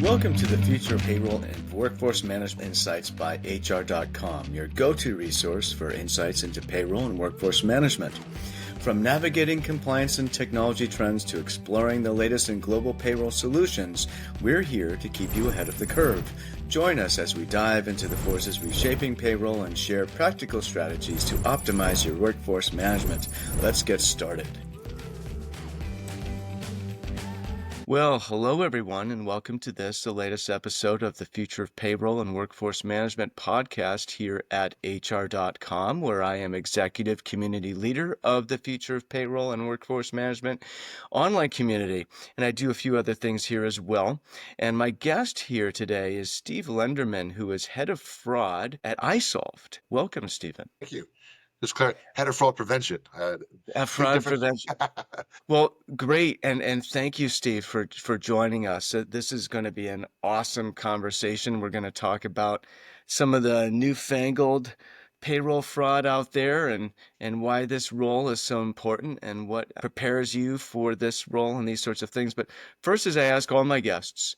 Welcome to the Future of Payroll and Workforce Management Insights by HR.com, your go-to resource for insights into payroll and workforce management. From navigating compliance and technology trends to exploring the latest in global payroll solutions, we're here to keep you ahead of the curve. Join us as we dive into the forces reshaping payroll and share practical strategies to optimize your workforce management. Let's get started. Well, hello everyone, and welcome to the latest episode of the Future of Payroll and Workforce Management podcast here at HR.com, where I am Executive Community Leader of the Future of Payroll and Workforce Management online community, and I do a few other things here as well. And my guest here today is Steve Lenderman, who is Head of Fraud at isolved. Welcome, Stephen. Thank you. Just head of fraud prevention. Fraud prevention. Well, great. And thank you, Steve, for joining us. This is going to be an awesome conversation. We're going to talk about some of the newfangled payroll fraud out there and why this role is so important and what prepares you for this role and these sorts of things. But first, as I ask all my guests,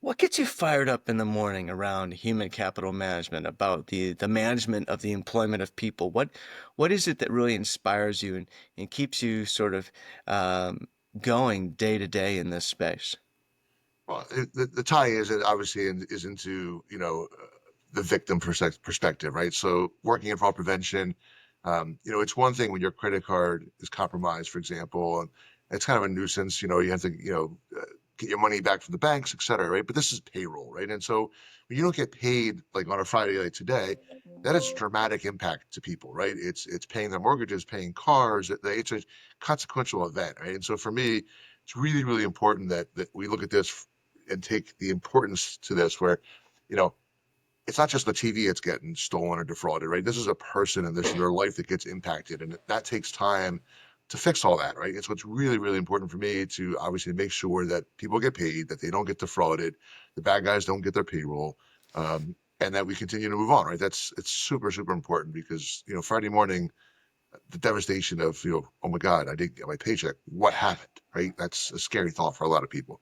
what gets you fired up in the morning around human capital management, about the management of the employment of people? What is it that really inspires you and keeps you sort of going day to day in this space? Well, the tie is obviously is into the victim perspective, right? So working in fraud prevention, it's one thing when your credit card is compromised, for example, and it's kind of a nuisance. You have to get your money back from the banks, et cetera, right? But this is payroll, right? And so when you don't get paid like on a Friday like today, that has a dramatic impact to people, right? It's paying their mortgages, paying cars. It's a consequential event, right? And so for me, it's really, really important that we look at this and take the importance to this where, it's not just the TV that's getting stolen or defrauded, right? This is a person and this is their life that gets impacted. And that takes time to fix all that, right? And so it's really, really important for me to obviously make sure that people get paid, that they don't get defrauded, the bad guys don't get their payroll, and that we continue to move on, right? It's super, super important because, Friday morning, the devastation of, oh my God, I didn't get my paycheck. What happened, right? That's a scary thought for a lot of people.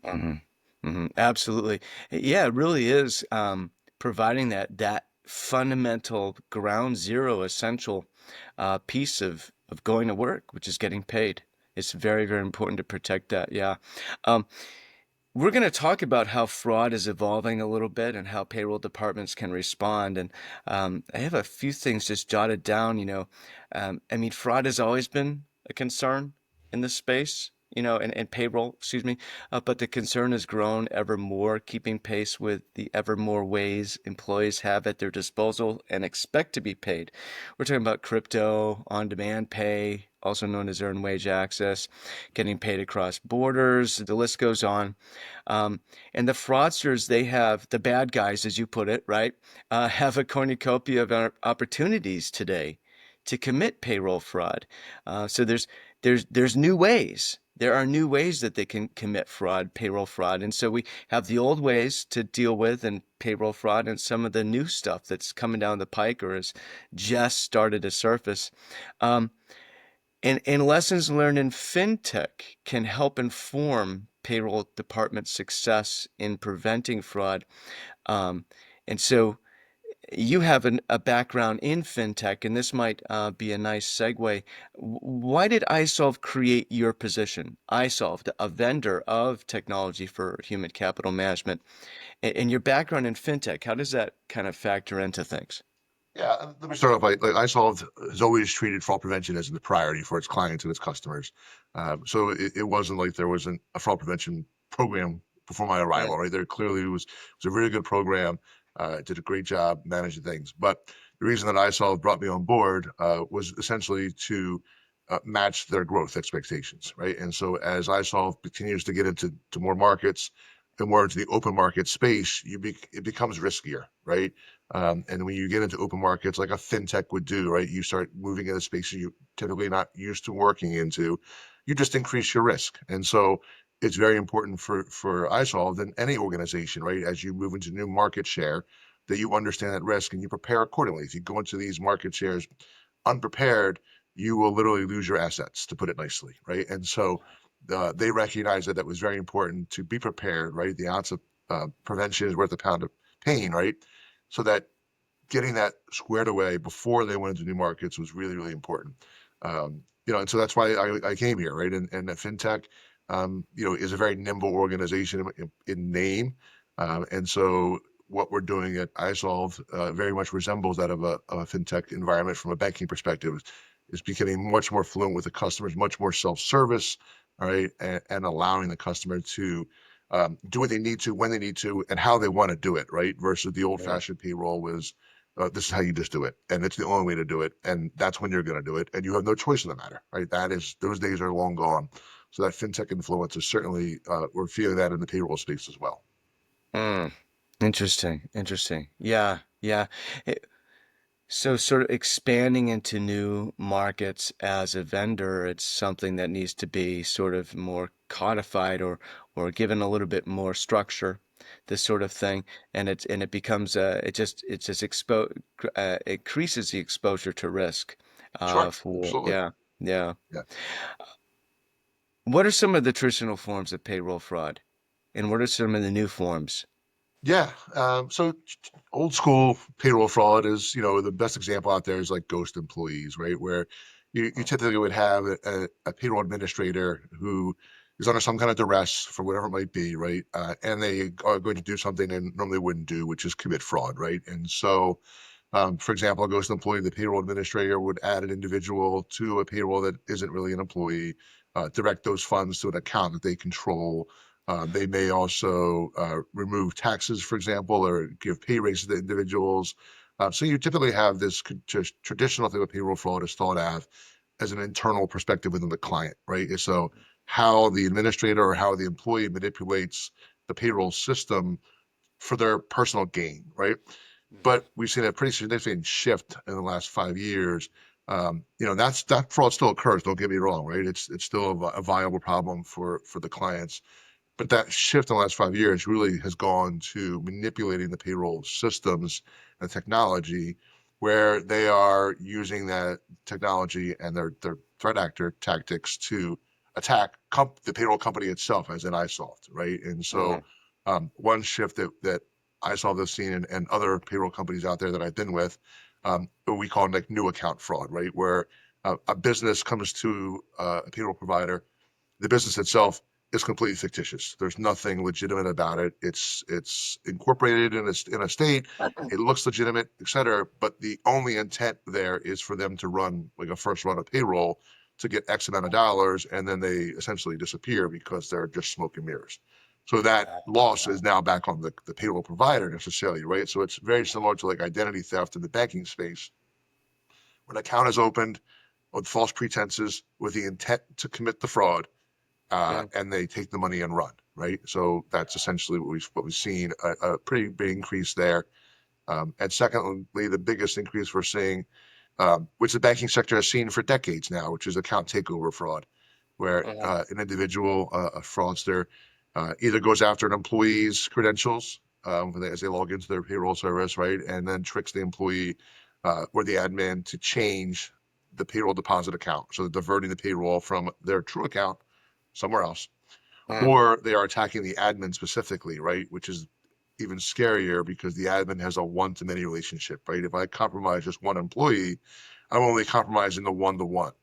Mm-hmm. Mm-hmm. Absolutely. Yeah, it really is providing that fundamental ground zero essential piece of going to work, which is getting paid. It's very, very important to protect that. Yeah. We're going to talk about how fraud is evolving a little bit and how payroll departments can respond. And I have a few things just jotted down. Fraud has always been a concern in this space, and payroll, excuse me. But the concern has grown ever more, keeping pace with the ever more ways employees have at their disposal and expect to be paid. We're talking about crypto, on-demand pay, also known as earned wage access, getting paid across borders. The list goes on. And the fraudsters, they have, the bad guys, as you put it, right, have a cornucopia of opportunities today to commit payroll fraud. So there's new ways. There are new ways that they can commit fraud, payroll fraud. And so we have the old ways to deal with and payroll fraud and some of the new stuff that's coming down the pike or has just started to surface. And lessons learned in FinTech can help inform payroll department success in preventing fraud. And so you have a background in FinTech, and this might be a nice segue. Why did isolved create your position? isolved, a vendor of technology for human capital management. And your background in FinTech, how does that kind of factor into things? Yeah, let me start off by isolved has always treated fraud prevention as the priority for its clients and its customers. So it wasn't like there wasn't a fraud prevention program before my arrival, right? There clearly was a really good program. Did a great job managing things. But the reason that isolved brought me on board was essentially to match their growth expectations, right? And so as isolved continues to get into more markets and more into the open market space, it becomes riskier, right? And when you get into open markets like a FinTech would do, right? You start moving into spaces you're typically not used to working into, you just increase your risk. And so it's very important for isolved and any organization, right? As you move into new market share, that you understand that risk and you prepare accordingly. If you go into these market shares unprepared, you will literally lose your assets, to put it nicely, right? And so they recognized that that was very important to be prepared, right? The ounce of prevention is worth a pound of pain, right? So that getting that squared away before they went into new markets was really, really important. And so that's why I came here, right? And that FinTech, is a very nimble organization in name. And so what we're doing at isolved very much resembles that of a FinTech environment from a banking perspective. Is becoming much more fluent with the customers, much more self-service, all right, and allowing the customer to do what they need to, when they need to, and how they want to do it, right? Versus the Mm. old-fashioned payroll was this is how you just do it, and it's the only way to do it, and that's when you're going to do it, and you have no choice in the matter, right? That is those days are long gone. So that fintech influence is certainly we're feeling that in the payroll space as well. Mm. Interesting. Interesting. Yeah. Yeah. So sort of expanding into new markets as a vendor, it's something that needs to be sort of more codified or given a little bit more structure, this sort of thing. And it becomes it just increases the exposure to risk. Sure, For absolutely, yeah, yeah. yeah. What are some of the traditional forms of payroll fraud? And what are some of the new forms? Yeah. So old school payroll fraud is, the best example out there is like ghost employees, right? Where you typically would have a payroll administrator who is under some kind of duress for whatever it might be, right? And they are going to do something they normally wouldn't do, which is commit fraud, right? And so for example, a ghost employee, the payroll administrator would add an individual to a payroll that isn't really an employee, direct those funds to an account that they control. They may also remove taxes, for example, or give pay raises to individuals. So you typically have this just traditional thing with payroll fraud is thought of as an internal perspective within the client, right? And so how the administrator or how the employee manipulates the payroll system for their personal gain, right? Mhm. But we've seen a pretty significant shift in the last 5 years. That fraud still occurs. Don't get me wrong, right? It's still a viable problem for the clients, but that shift in the last 5 years really has gone to manipulating the payroll systems and technology, where they are using that technology and their threat actor tactics to attack the payroll company itself as an iSolved, right? And so Mhm. one shift that iSolved has seen and other payroll companies out there that I've been with, what we call like new account fraud, right? Where a business comes to a payroll provider, the business itself is completely fictitious. There's nothing legitimate about it. It's incorporated in a state. It looks legitimate, et cetera. But the only intent there is for them to run like a first run of payroll to get X amount of dollars, and then they essentially disappear because they're just smoke and mirrors. So that loss is now back on the payroll provider necessarily, right? So it's very similar to like identity theft in the banking space. When an account is opened with false pretenses with the intent to commit the fraud, Mhm. and they take the money and run, right? So that's essentially what we've seen a pretty big increase there. And secondly, the biggest increase we're seeing, which the banking sector has seen for decades now, which is account takeover fraud, where Mhm. an individual, a fraudster, either goes after an employee's credentials as they log into their payroll service, right, and then tricks the employee or the admin to change the payroll deposit account, so they're diverting the payroll from their true account somewhere else, Mhm. or they are attacking the admin specifically, right? Which is even scarier because the admin has a one to many relationship, right? If I compromise just one employee, I'm only compromising the one to one.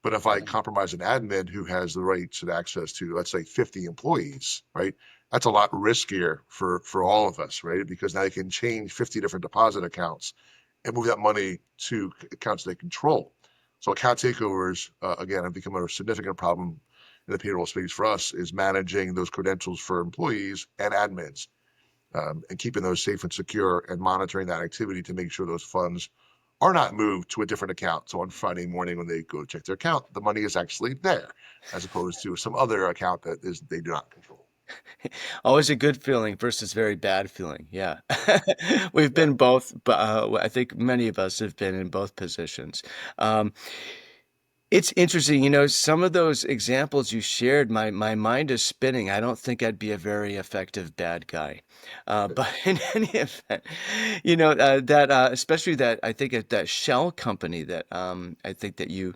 But if I Mhm. compromise an admin who has the rights and access to, let's say, 50 employees, right? That's a lot riskier for all of us, right? Because now they can change 50 different deposit accounts and move that money to accounts they control. So account takeovers, again, have become a significant problem in the payroll space for us, is managing those credentials for employees and admins, and keeping those safe and secure and monitoring that activity to make sure those funds are not moved to a different account. So on Friday morning when they go check their account, the money is actually there, as opposed to some other account that is they do not control. Always a good feeling versus very bad feeling. Yeah. We've Yeah. been both, but I think many of us have been in both positions. Um, It's interesting, some of those examples you shared, my mind is spinning. I don't think I'd be a very effective bad guy. But in any event, that especially that I think that shell company that I think that you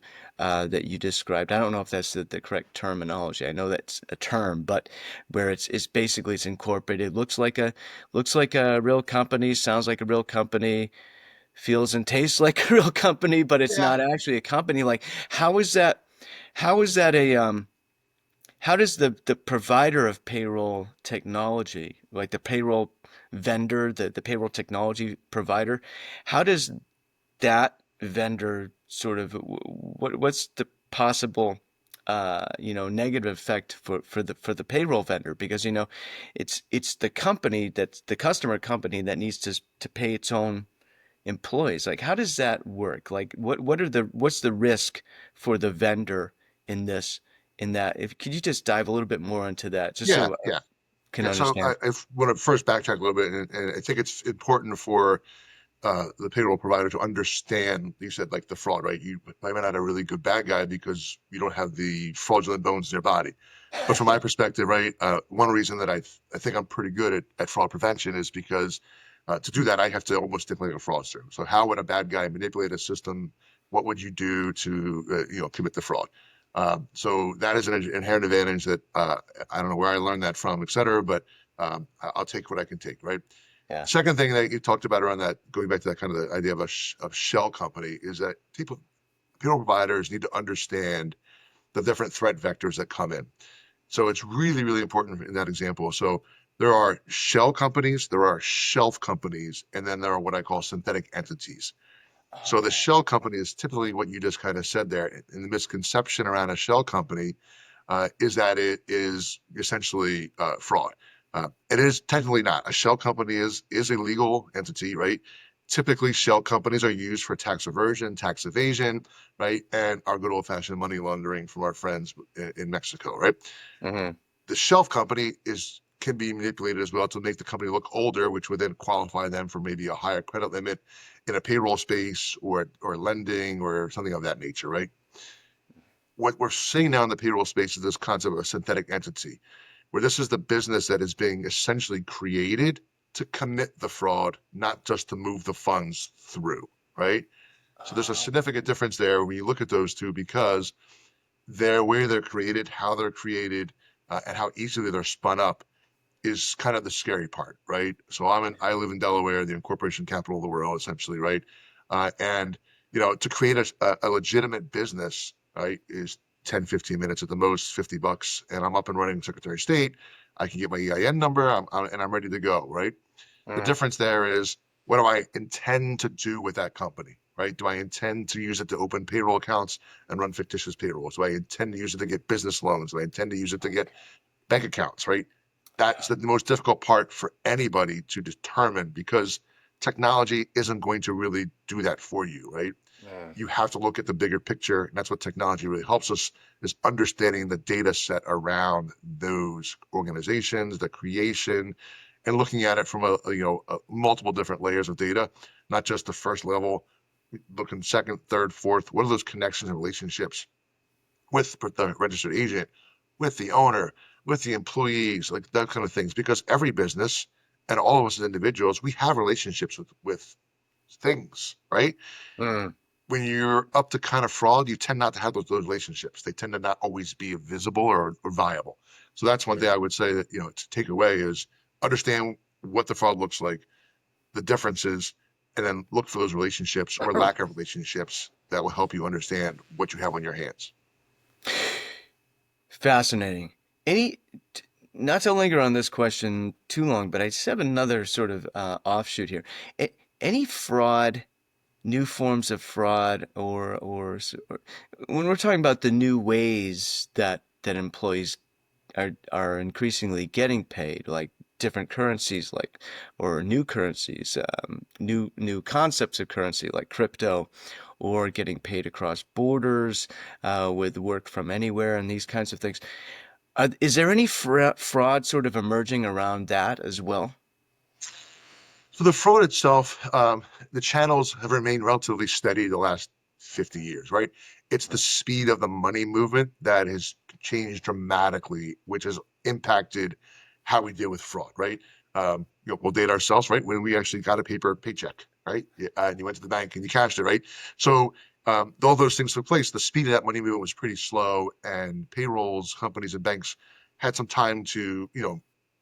described. I don't know if that's the correct terminology. I know that's a term, but where it's basically it's incorporated. Looks like a real company, sounds like a real company, feels and tastes like a real company, but it's Yeah. not actually a company. Like, how is that? How is that how does the provider of payroll technology, like the payroll vendor, the payroll technology provider, how does that vendor sort of what's the possible negative effect for the payroll vendor? Because it's the company that's the customer company that needs to pay its own employees. Like, how does that work? Like, what's the risk for the vendor in this, in that? If could you just dive a little bit more into that, just Yeah, so I yeah, can yeah. So understand? I want to first backtrack a little bit, and I think it's important for the payroll provider to understand. You said like the fraud, right? You might not a really good bad guy because you don't have the fraudulent bones in your body. But from my perspective, right, one reason that I think I'm pretty good at fraud prevention is because to do that I have to almost think like a fraudster. So how would a bad guy manipulate a system? What would you do to commit the fraud? So that is an inherent advantage that I don't know where I learned that from, et cetera, but I'll take what I can take, right? Yeah. Second thing that you talked about around that, going back to that kind of the idea of of shell company, is that people providers need to understand the different threat vectors that come in. So it's really, really important in that example. So there are shell companies, there are shelf companies, and then there are what I call synthetic entities. So the Okay. shell company is typically what you just kind of said there. And the misconception around a shell company is that it is essentially fraud. It is technically not. A shell company is a legal entity, right? Typically, shell companies are used for tax aversion, tax evasion, right, and our good old fashioned money laundering from our friends in Mexico, right? Hmm. The shelf company is can be manipulated as well to make the company look older, which would then qualify them for maybe a higher credit limit in a payroll space or lending or something of that nature, right? What we're seeing now in the payroll space is this concept of a synthetic entity, where this is the business that is being essentially created to commit the fraud, not just to move the funds through, right? So there's a significant difference there when you look at those two because they're where they're created, how they're created, and how easily they're spun up is kind of the scary part, right? So I live in Delaware, the incorporation capital of the world, essentially, right? And to create a legitimate business, right, is 10, 15 minutes at the most, $50, and I'm up and running Secretary of State. I can get my EIN number, and I'm ready to go, right? The Mm. difference there is what do I intend to do with that company, right? Do I intend to use it to open payroll accounts and run fictitious payrolls? Do I intend to use it to get business loans? Do I intend to use it to get bank accounts, right? That's the most difficult part for anybody to determine because technology isn't going to really do that for you, right? Mm. You have to look at the bigger picture, and that's what technology really helps us is understanding the data set around those organizations, the creation, and looking at it from multiple different layers of data, not just the first level, looking second, third, fourth. What are those connections and relationships with the registered agent, with the owner, with the employees, like that kind of things. Because every business and all of us as individuals, we have relationships with things, right? Mm. When you're up to kind of fraud, you tend not to have those relationships. They tend to not always be visible or viable. So that's one thing I would say that to take away is understand what the fraud looks like, the differences, and then look for those relationships or lack of relationships that will help you understand what you have on your hands. Fascinating. Any, not to linger on this question too long, but I just have another sort of offshoot here. Any fraud, new forms of fraud, or when we're talking about the new ways that employees are increasingly getting paid, like different currencies, like or new currencies, new concepts of currency, like crypto, or getting paid across borders with work from anywhere and these kinds of things. Is there any fraud sort of emerging around that as well? So the fraud itself, the channels have remained relatively steady the last 50 years, right? It's the speed of the money movement that has changed dramatically, which has impacted how we deal with fraud, right? We'll date ourselves, right? When we actually got a paper paycheck, right? And you went to the bank and you cashed it, right? So all those things took place. The speed of that money movement was pretty slow, and payrolls, companies, and banks had some time to,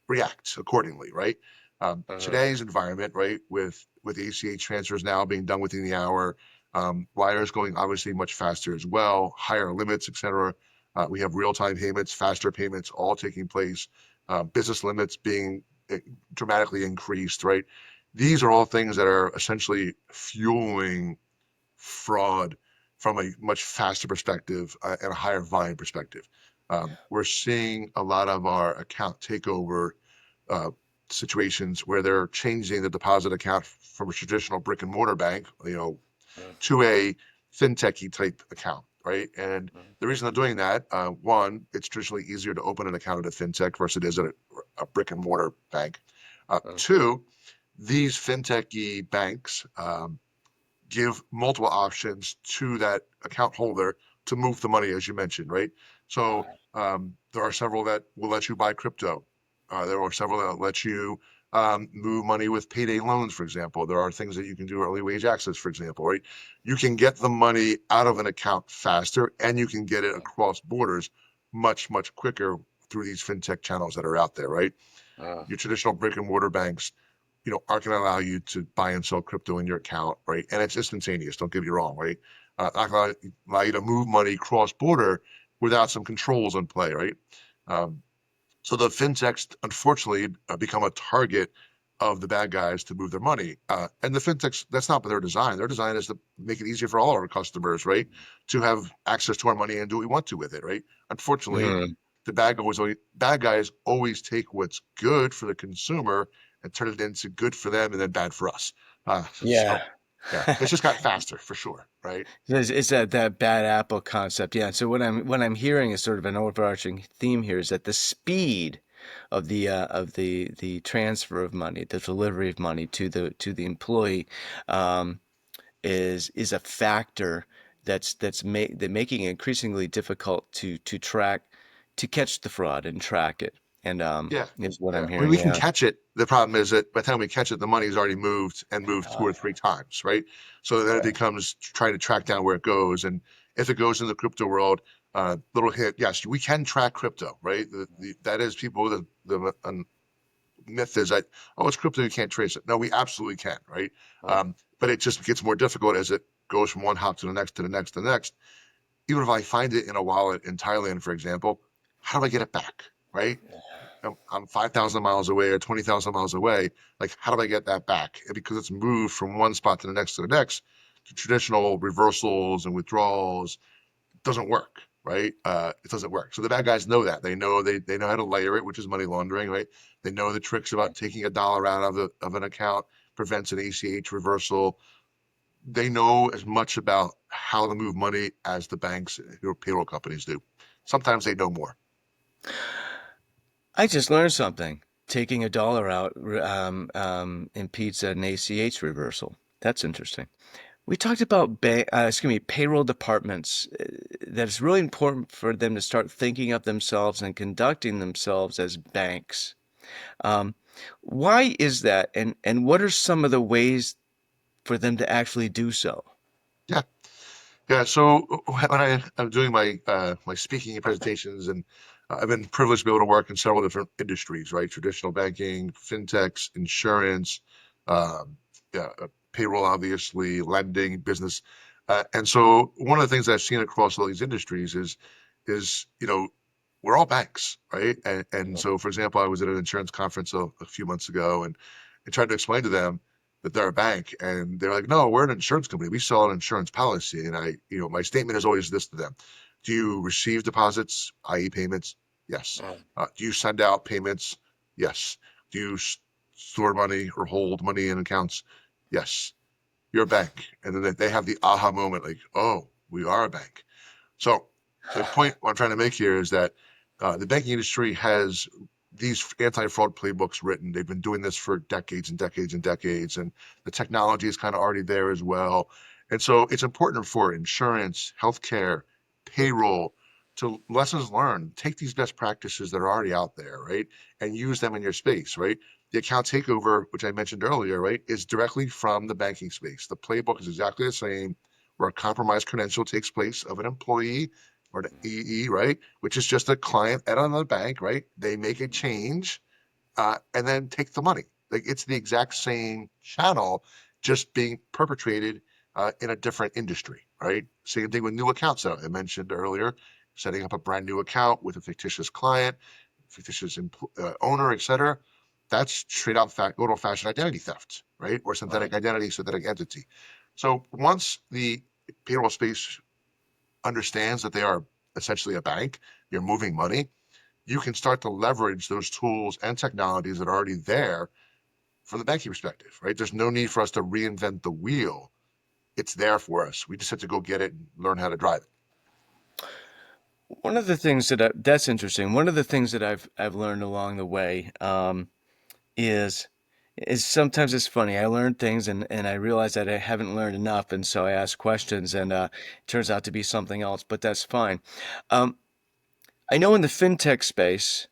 react accordingly, right? Uh-huh. Today's environment, right, with ACH transfers now being done within the hour, wires going obviously much faster as well, higher limits, et cetera. We have real-time payments, faster payments, all taking place. Business limits being dramatically increased, right? These are all things that are essentially fueling fraud from a much faster perspective and a higher volume perspective. We're seeing a lot of our account takeover uh, situations where they're changing the deposit account from a traditional brick and mortar bank, to a fintechy type account, right? And the reason they're doing that, one, it's traditionally easier to open an account at a fintech versus it is at a brick and mortar bank. Uh-huh. Two, these fintechy banks give multiple options to that account holder to move the money, as you mentioned, right? So there are several that will let you buy crypto. There are several that let you move money with payday loans, for example. There are things that you can do early wage access, for example, right? You can get the money out of an account faster, and you can get it across borders much, much quicker through these fintech channels that are out there, right? Uh-huh. Your traditional brick and mortar banks, aren't going to allow you to buy and sell crypto in your account, right? And it's instantaneous. Don't get me wrong, right? Not going to allow you to move money cross border without some controls in play, right? Um, so the fintechs, unfortunately, become a target of the bad guys to move their money. And the fintechs, that's not what their design. Their design is to make it easier for all our customers, right, to have access to our money and do what we want to with it, right? Unfortunately, Mm. the bad guys always take what's good for the consumer and turn it into good for them and then bad for us. So Yeah. yeah, it's just got faster for sure, right? It's that bad apple concept. Yeah. So what I'm hearing is sort of an overarching theme here is that the speed of the transfer of money, the delivery of money to the employee, um, is a factor that's making it increasingly difficult to track, to catch the fraud and track it. And Yeah. is what Yeah. I'm I mean, hearing. we can Yeah. catch it. The problem is that by the time we catch it, the money's already moved and moved two or three times, right? So then it Yeah. becomes trying to track down where it goes. And if it goes in the crypto world, little hit, yes, we can track crypto, right? That is people, the myth is that, oh, it's crypto, you can't trace it. No, we absolutely can, right? Uh, But it just gets more difficult as it goes from one hop to the next, to the next, to the next. Even if I find it in a wallet in Thailand, for example, how do I get it back, right? I'm 5,000 miles away or 20,000 miles away. Like, how do I get that back? And because it's moved from one spot to the next, to traditional reversals and withdrawals, it doesn't work, right? It doesn't work. So the bad guys know that. They know how to layer it, which is money laundering, right? They know the tricks about taking a dollar out of an account prevents an ACH reversal. They know as much about how to move money as the banks or payroll companies do. Sometimes they know more. I just learned something. Taking a dollar out impedes an ACH reversal. That's interesting. We talked about payroll departments. That it's really important for them to start thinking of themselves and conducting themselves as banks. Um, why is that, and what are some of the ways for them to actually do so? Yeah. Yeah, so when I'm doing my speaking and presentations, and I've been privileged to be able to work in several different industries, right? Traditional banking, fintechs, insurance, um, yeah, payroll, obviously, lending, business, and so one of the things I've seen across all these industries is we're all banks, right? And so, for example, I was at an insurance conference a few months ago, and I tried to explain to them that they're a bank, and they're like, no, we're an insurance company, we sell an insurance policy. And my statement is always this to them: do you receive deposits, i.e. payments? Yes. Do you send out payments? Yes. Do you store money or hold money in accounts? Yes. You're a bank. And then they have the aha moment, like, oh, we are a bank. So the point what I'm trying to make here is that the banking industry has these anti-fraud playbooks written. They've been doing this for decades and decades and decades, and the technology is kind of already there as well. And so it's important for insurance, healthcare, payroll to lessons learned. Take these best practices that are already out there, right? And use them in your space, right? The account takeover, which I mentioned earlier, right, is directly from the banking space. The playbook is exactly the same, where a compromised credential takes place of an employee or an EE, right, which is just a client at another bank, right? They make a change and then take the money. Like it's the exact same channel, just being perpetrated in a different industry, right? Same thing with new accounts that I mentioned earlier, setting up a brand new account with a fictitious client, fictitious owner, etc. That's straight out good old fashioned identity theft, right? Or synthetic Right. identity, synthetic entity. So once the payroll space understands that they are essentially a bank, you're moving money, you can start to leverage those tools and technologies that are already there from the banking perspective, right? There's no need for us to reinvent the wheel. It's there for us. We just have to go get it and learn how to drive it. One of the things that's interesting. One of the things that I've learned along the way is sometimes it's funny. I learn things and I realize that I haven't learned enough, and so I ask questions, and it turns out to be something else. But that's fine. Um, I know in the fintech space,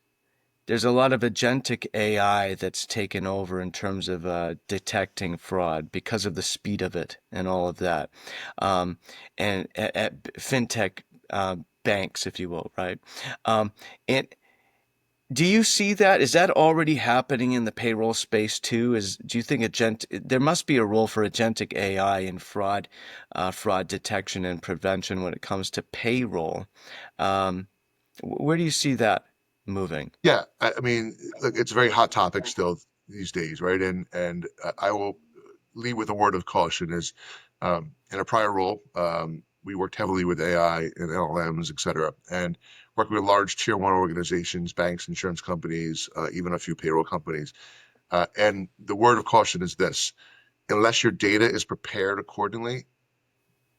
there's a lot of agentic AI that's taken over in terms of detecting fraud because of the speed of it and all of that. Um, and at fintech banks, if you will, right? Um, and do you see that? Is that already happening in the payroll space too? Do you think there must be a role for agentic AI in fraud detection and prevention when it comes to payroll? Um, where do you see that moving? Yeah, I mean, look, it's a very hot topic still these days, right? And I will lead with a word of caution. Is in a prior role, we worked heavily with AI and LLMs, et cetera, and worked with large tier one organizations, banks, insurance companies, even a few payroll companies. And the word of caution is this: unless your data is prepared accordingly,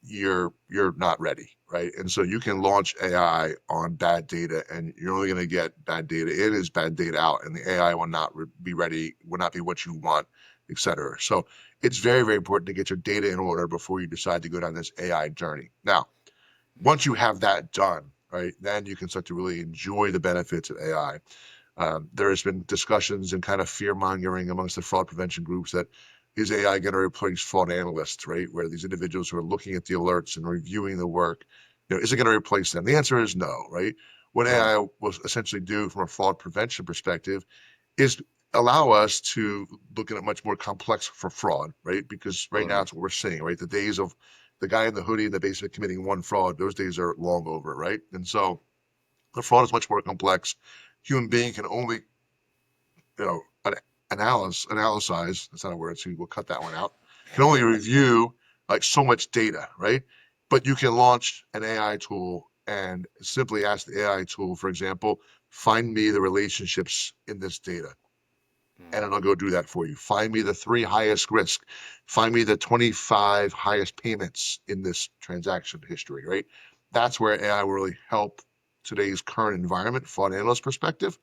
you're not ready, right? And so you can launch AI on bad data, and you're only going to get bad data in is bad data out, and the AI will not be ready, will not be what you want, et cetera. So it's very, very important to get your data in order before you decide to go down this AI journey. Now, once you have that done, right, then you can start to really enjoy the benefits of AI. There has been discussions and kind of fear mongering amongst the fraud prevention groups that is AI going to replace fraud analysts, right? Where these individuals who are looking at the alerts and reviewing the work, is it going to replace them? The answer is no, right? What Right. AI will essentially do from a fraud prevention perspective is allow us to look at it much more complex for fraud, right? Because right now Totally. it's what we're seeing, right? The days of the guy in the hoodie in the basement committing one fraud, those days are long over, right? And so the fraud is much more complex. Human being can only you know, an analyze, that's not a word, so we'll cut that one out, can only review like so much data, right? But you can launch an AI tool and simply ask the AI tool, for example, find me the relationships in this data. And Mm. it'll go do that for you. Find me the three highest risk. Find me the 25 highest payments in this transaction history, right? That's where AI will really help today's current environment, fraud analyst perspective,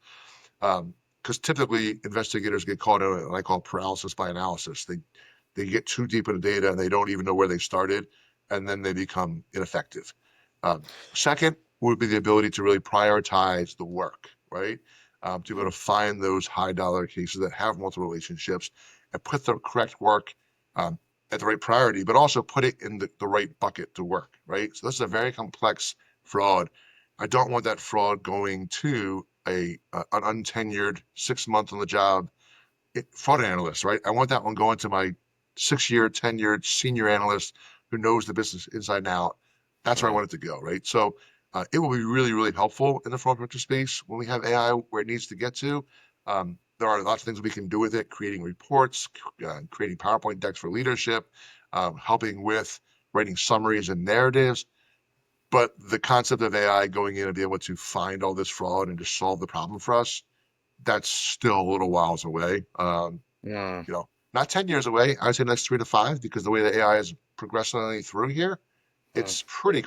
because typically investigators get caught in what I call paralysis by analysis. They get too deep in the data and they don't even know where they started, and then they become ineffective. Second would be the ability to really prioritize the work, right? To be able Mm. to find those high dollar cases that have multiple relationships and put the correct work um, at the right priority, but also put it in the right bucket to work, right? So this is a very complex fraud. I don't want that fraud going to an untenured 6 month on the job fraud analyst, right? I want that one going to my 6 year, tenured senior analyst who knows the business inside and out. That's where I Right. want it to go, right? So it will be really, really helpful in the fraud prevention space when we have AI where it needs to get to. There are lots of things we can do with it, creating reports, creating PowerPoint decks for leadership, helping with writing summaries and narratives. But the concept of AI going in and being able to find all this fraud and just solve the problem for us, that's still a little whiles away. Yeah. Not 10 years away. I would say next 3 to 5, because the way the AI is progressing through here, Yeah. it's pretty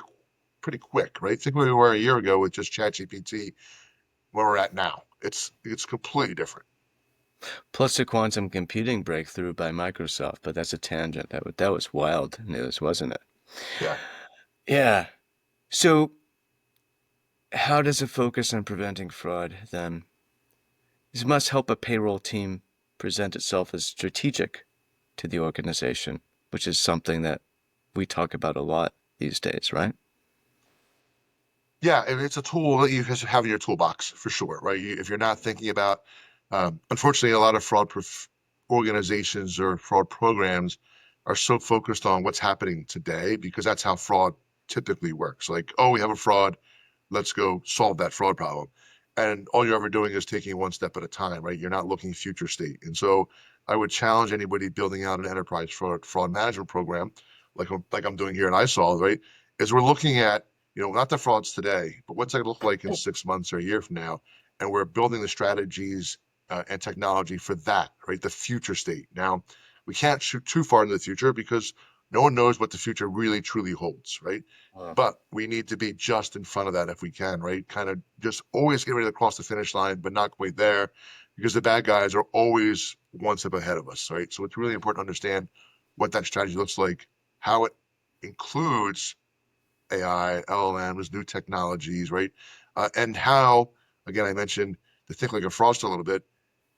quick, right? Think where we were a year ago with just ChatGPT, where we're at now. It's completely different. Plus the quantum computing breakthrough by Microsoft, but that's a tangent. That was wild news, wasn't it? Yeah. Yeah. So how does a focus on preventing fraud then? This must help a payroll team present itself as strategic to the organization, which is something that we talk about a lot these days, right? Yeah, and it's a tool that you have to have in your toolbox for sure, right? If you're not thinking about, unfortunately, a lot of organizations or fraud programs are so focused on what's happening today because that's how fraud typically works. Like, oh, we have a fraud, let's go solve that fraud problem. And all you're ever doing is taking one step at a time, right? You're not looking future state. And so I would challenge anybody building out an enterprise fraud management program, like I'm doing here at isolved, right? Is we're looking at, not the frauds today, but what's that look like in 6 months or a year from now? And we're building the strategies and technology for that, right? The future state. Now, we can't shoot too far into the future because no one knows what the future really truly holds, right? Wow. But we need to be just in front of that if we can, right? Kind of just always get ready to cross the finish line, but not quite there because the bad guys are always one step ahead of us, right? So it's really important to understand what that strategy looks like, how it includes AI, LLMs, new technologies, right? And how, again, I mentioned to think like a fraudster a little bit,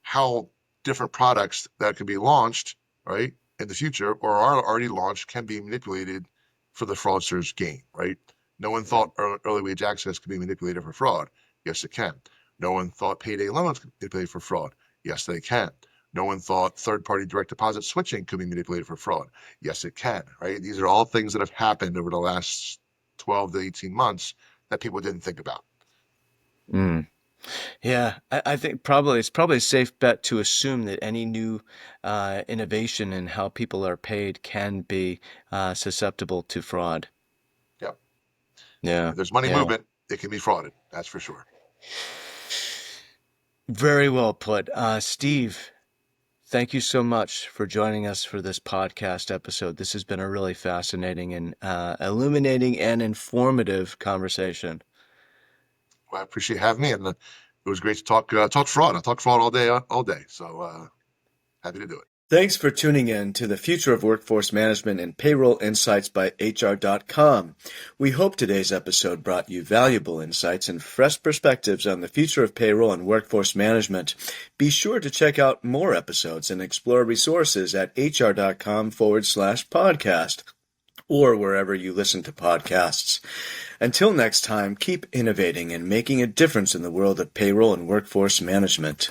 how different products that can be launched, right, in the future or are already launched can be manipulated for the fraudster's gain, right? No one thought early wage access could be manipulated for fraud. Yes, it can. No one thought payday loans could be manipulated for fraud. Yes, they can. No one thought third-party direct deposit switching could be manipulated for fraud. Yes, it can, right? These are all things that have happened over the last 12 to 18 months that people didn't think about. Mm. Yeah, I think probably it's probably a safe bet to assume that any new innovation in how people are paid can be susceptible to fraud. Yep. Yeah, If there's money yeah. movement, it can be frauded. That's for sure. Very well put. Steve, thank you so much for joining us for this podcast episode. This has been a really fascinating and illuminating and informative conversation. Well, I appreciate having me, and it was great to talk fraud. I talk fraud all day. So happy to do it. Thanks for tuning in to the Future of Workforce Management and Payroll Insights by HR.com. We hope today's episode brought you valuable insights and fresh perspectives on the future of payroll and workforce management. Be sure to check out more episodes and explore resources at hr.com/podcast or wherever you listen to podcasts. Until next time, keep innovating and making a difference in the world of payroll and workforce management.